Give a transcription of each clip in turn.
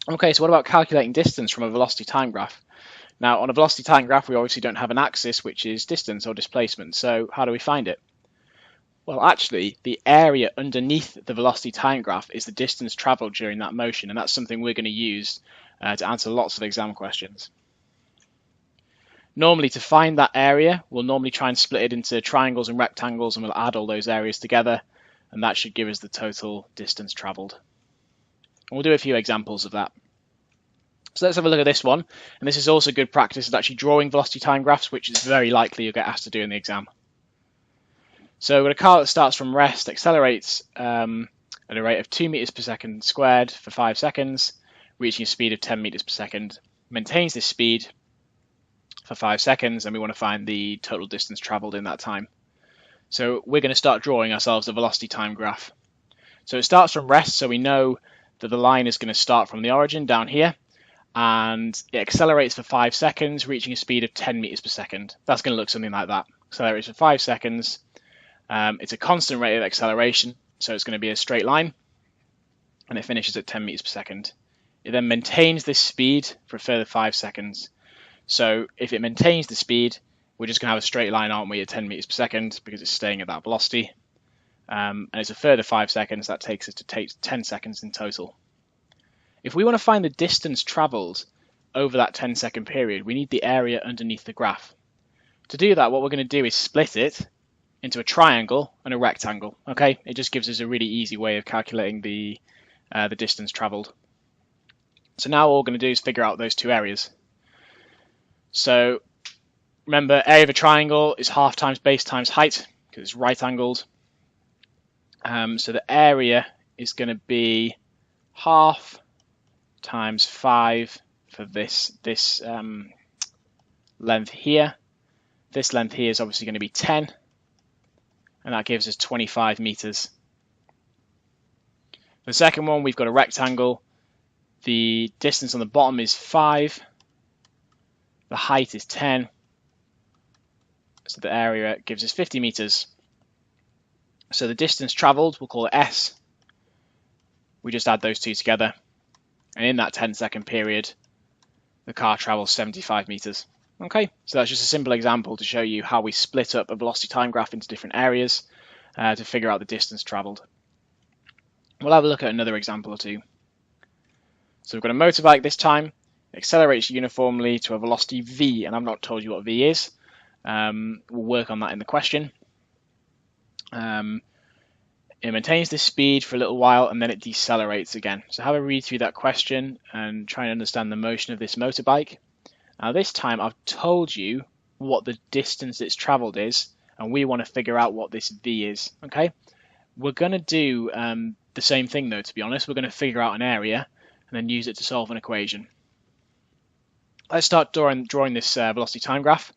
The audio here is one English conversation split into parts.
Okay, so what about calculating distance from a velocity time graph? Now, on a velocity time graph, we obviously don't have an axis, which is distance or displacement. So how do we find it? Well, actually, the area underneath the velocity time graph is the distance traveled during that motion, and that's something we're going to use to answer lots of exam questions. Normally, to find that area, we'll normally try and split it into triangles and rectangles, and we'll add all those areas together, and that should give us the total distance traveled. And we'll do a few examples of that. So let's have a look at this one, and this is also good practice at actually drawing velocity time graphs, which is very likely you'll get asked to do in the exam. So with a car that starts from rest, accelerates at a rate of 2 meters per second squared for 5 seconds, reaching a speed of 10 meters per second, maintains this speed for 5 seconds, and we want to find the total distance traveled in that time. So we're going to start drawing ourselves a velocity time graph. So it starts from rest, so we know that the line is going to start from the origin down here, and it accelerates for 5 seconds, reaching a speed of 10 meters per second. That's going to look something like that. Accelerates for 5 seconds. It's a constant rate of acceleration, so it's going to be a straight line, and it finishes at 10 meters per second. It then maintains this speed for a further 5 seconds. So if it maintains the speed, we're just going to have a straight line, aren't we, at 10 meters per second because it's staying at that velocity. And it's a further 5 seconds. That takes us to 10 seconds in total. If we want to find the distance traveled over that 10-second period, we need the area underneath the graph. To do that, what we're going to do is split it into a triangle and a rectangle. Okay, it just gives us a really easy way of calculating the distance traveled. So now all we're going to do is figure out those two areas. So remember, area of a triangle is half times base times height because it's right angled. So the area is going to be half times 5 for this length here. This length here is obviously going to be 10, and that gives us 25 meters. For the second one, we've got a rectangle. The distance on the bottom is 5. The height is 10. So the area gives us 50 meters. So the distance traveled, we'll call it S. We just add those two together. And in that 10-second period, the car travels 75 meters. Okay, so that's just a simple example to show you how we split up a velocity time graph into different areas to figure out the distance traveled. We'll have a look at another example or two. So we've got a motorbike this time. It accelerates uniformly to a velocity v, and I've not told you what v is. We'll work on that in the question. It maintains this speed for a little while and then it decelerates again. So have a read through that question and try and understand the motion of this motorbike. Now this time I've told you what the distance it's traveled is, and we want to figure out what this v is. Okay, we're going to do the same thing though, to be honest. We're going to figure out an area and then use it to solve an equation. Let's start drawing this velocity time graph.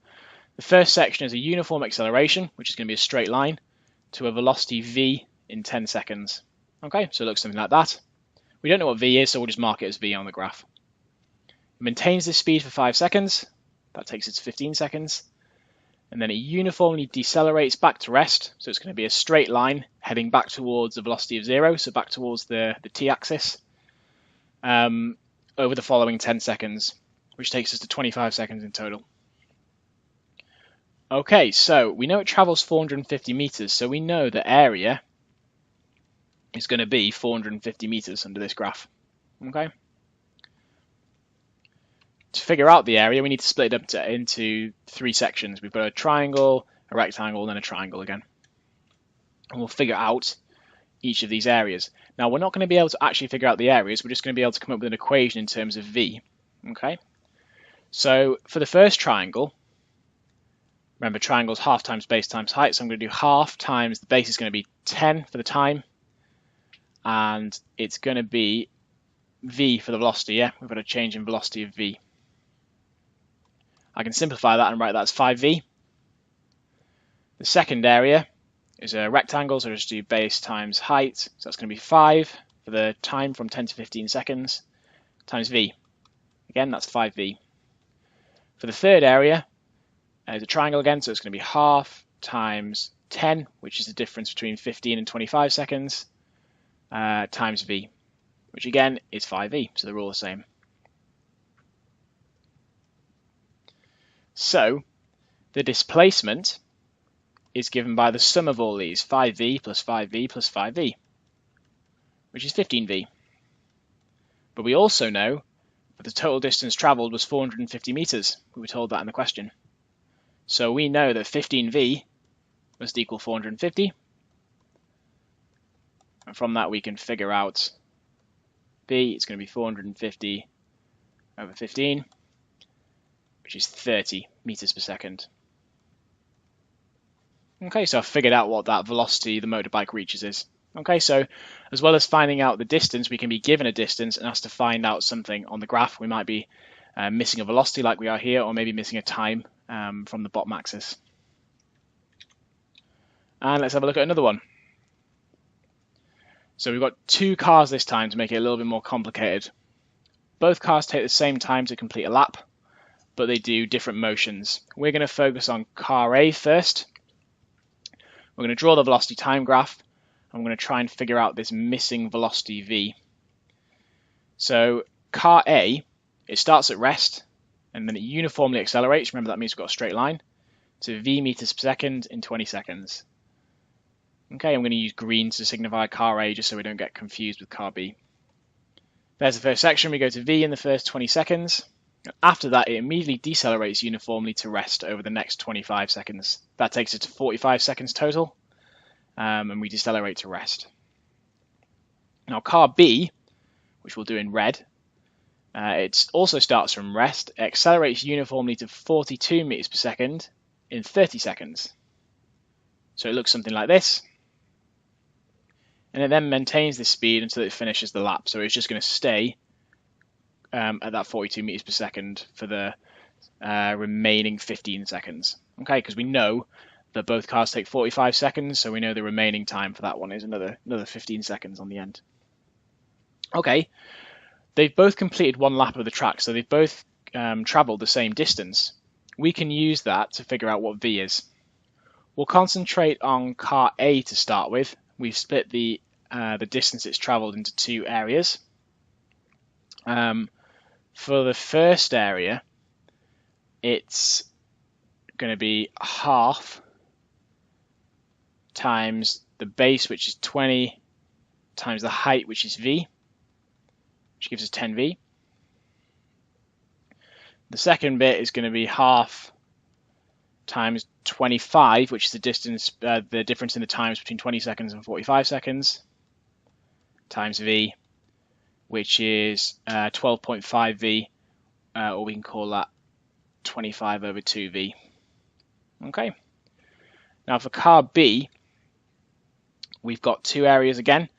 The first section is a uniform acceleration, which is going to be a straight line, to a velocity v in 10 seconds. Okay, so it looks something like that. We don't know what v is, so we'll just mark it as v on the graph. It maintains this speed for 5 seconds. That takes it to 15 seconds. And then it uniformly decelerates back to rest. So it's going to be a straight line heading back towards the velocity of 0, so back towards the t-axis, over the following 10 seconds, which takes us to 25 seconds in total. Okay, so we know it travels 450 meters, so we know the area is going to be 450 meters under this graph. Okay. To figure out the area, we need to split it up into 3 sections. We've got a triangle, a rectangle, and then a triangle again. And we'll figure out each of these areas. Now, we're not going to be able to actually figure out the areas. We're just going to be able to come up with an equation in terms of v. Okay. So for the first triangle, remember, triangle's half times base times height, so I'm going to do half times the base is going to be 10 for the time, and it's going to be v for the velocity. Yeah, we've got a change in velocity of v. I can simplify that and write that as 5v. The second area is a rectangle, so just do base times height, so that's going to be 5 for the time from 10 to 15 seconds, times v. Again, that's 5v. For the third area, is a triangle again, so it's going to be half times 10, which is the difference between 15 and 25 seconds, times v. which again is 5v, so they're all the same. So the displacement is given by the sum of all these, 5v plus 5v plus 5v, which is 15v. But we also know that the total distance travelled was 450 meters. We were told that in the question. So we know that 15v must equal 450. And from that we can figure out v, it's going to be 450 over 15, which is 30 meters per second. Okay, so I've figured out what that velocity the motorbike reaches is. Okay, so as well as finding out the distance, we can be given a distance and asked to find out something on the graph. We might be missing a velocity like we are here, or maybe missing a time from the bottom axis. And let's have a look at another one. So we've got two cars this time to make it a little bit more complicated. Both cars take the same time to complete a lap, but they do different motions. We're going to focus on car A first. We're going to draw the velocity time graph. I'm going to try and figure out this missing velocity v. So car A, it starts at rest, and then it uniformly accelerates. Remember, that means we've got a straight line to v meters per second in 20 seconds. Okay, I'm going to use green to signify car A just so we don't get confused with car B. There's the first section. We go to v in the first 20 seconds. After that, it immediately decelerates uniformly to rest over the next 25 seconds. That takes it to 45 seconds total, and we decelerate to rest. Now car B, which we'll do in red, it also starts from rest, accelerates uniformly to 42 meters per second in 30 seconds. So it looks something like this. And it then maintains this speed until it finishes the lap. So it's just going to stay at that 42 meters per second for the remaining 15 seconds. Okay, because we know that both cars take 45 seconds, so we know the remaining time for that one is another 15 seconds on the end. Okay, they've both completed one lap of the track, so they've both traveled the same distance. We can use that to figure out what v is. We'll concentrate on car A to start with. We've split the distance it's traveled into two areas. For the first area, it's going to be half times the base, which is 20, times the height, which is v, which gives us 10v. The second bit is going to be half times 25, which is the distance, the difference in the times between 20 seconds and 45 seconds, times v, which is 12.5v, or we can call that 25 over 2v. Okay. Now for car B, we've got two areas again.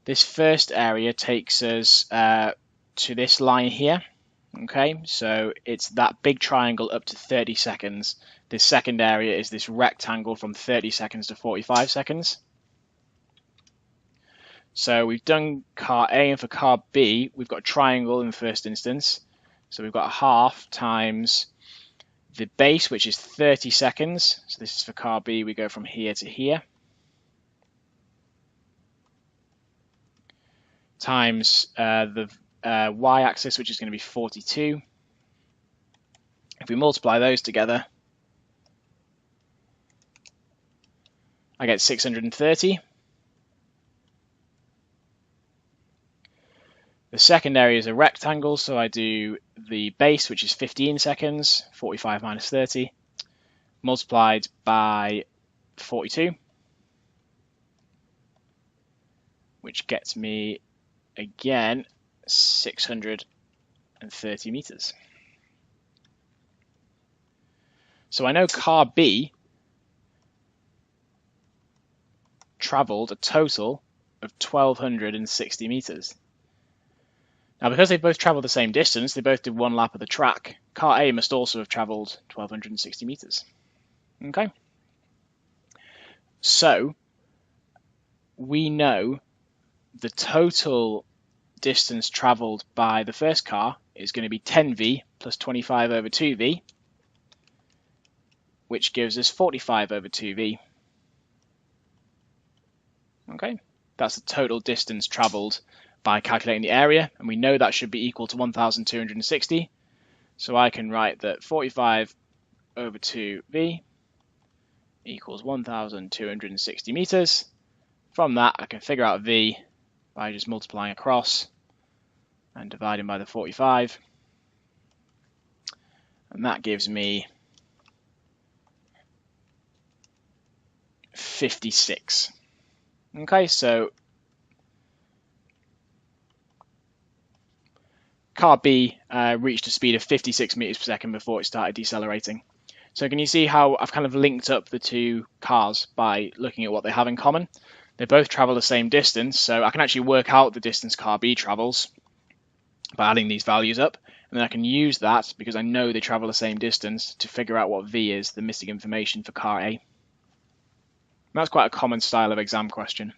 This first area takes us to this line here. Okay, so it's that big triangle up to 30 seconds. This second area is this rectangle from 30 seconds to 45 seconds. So we've done car A, and for car B, we've got a triangle in the first instance. So we've got a half times the base, which is 30 seconds. So this is for car B. We go from here to here. Times the y-axis, which is going to be 42. If we multiply those together, I get 630. The second area is a rectangle, so I do the base, which is 15 seconds, 45 minus 30, multiplied by 42, which gets me, again, 630 meters. So I know car B traveled a total of 1,260 meters. Now, because they both traveled the same distance, they both did one lap of the track, car A must also have traveled 1,260 meters. Okay? So, we know the total distance traveled by the first car is going to be 10v plus 25 over 2v, which gives us 45 over 2v. Okay? That's the total distance traveled by calculating the area, and we know that should be equal to 1,260. So I can write that 45 over 2v equals 1,260 meters. From that, I can figure out v by just multiplying across and dividing by the 45. And that gives me 56. Okay, so car B reached a speed of 56 meters per second before it started decelerating. So can you see how I've kind of linked up the two cars by looking at what they have in common? They both travel the same distance, so I can actually work out the distance car B travels by adding these values up, and then I can use that, because I know they travel the same distance, to figure out what V is, the missing information for car A. And that's quite a common style of exam question.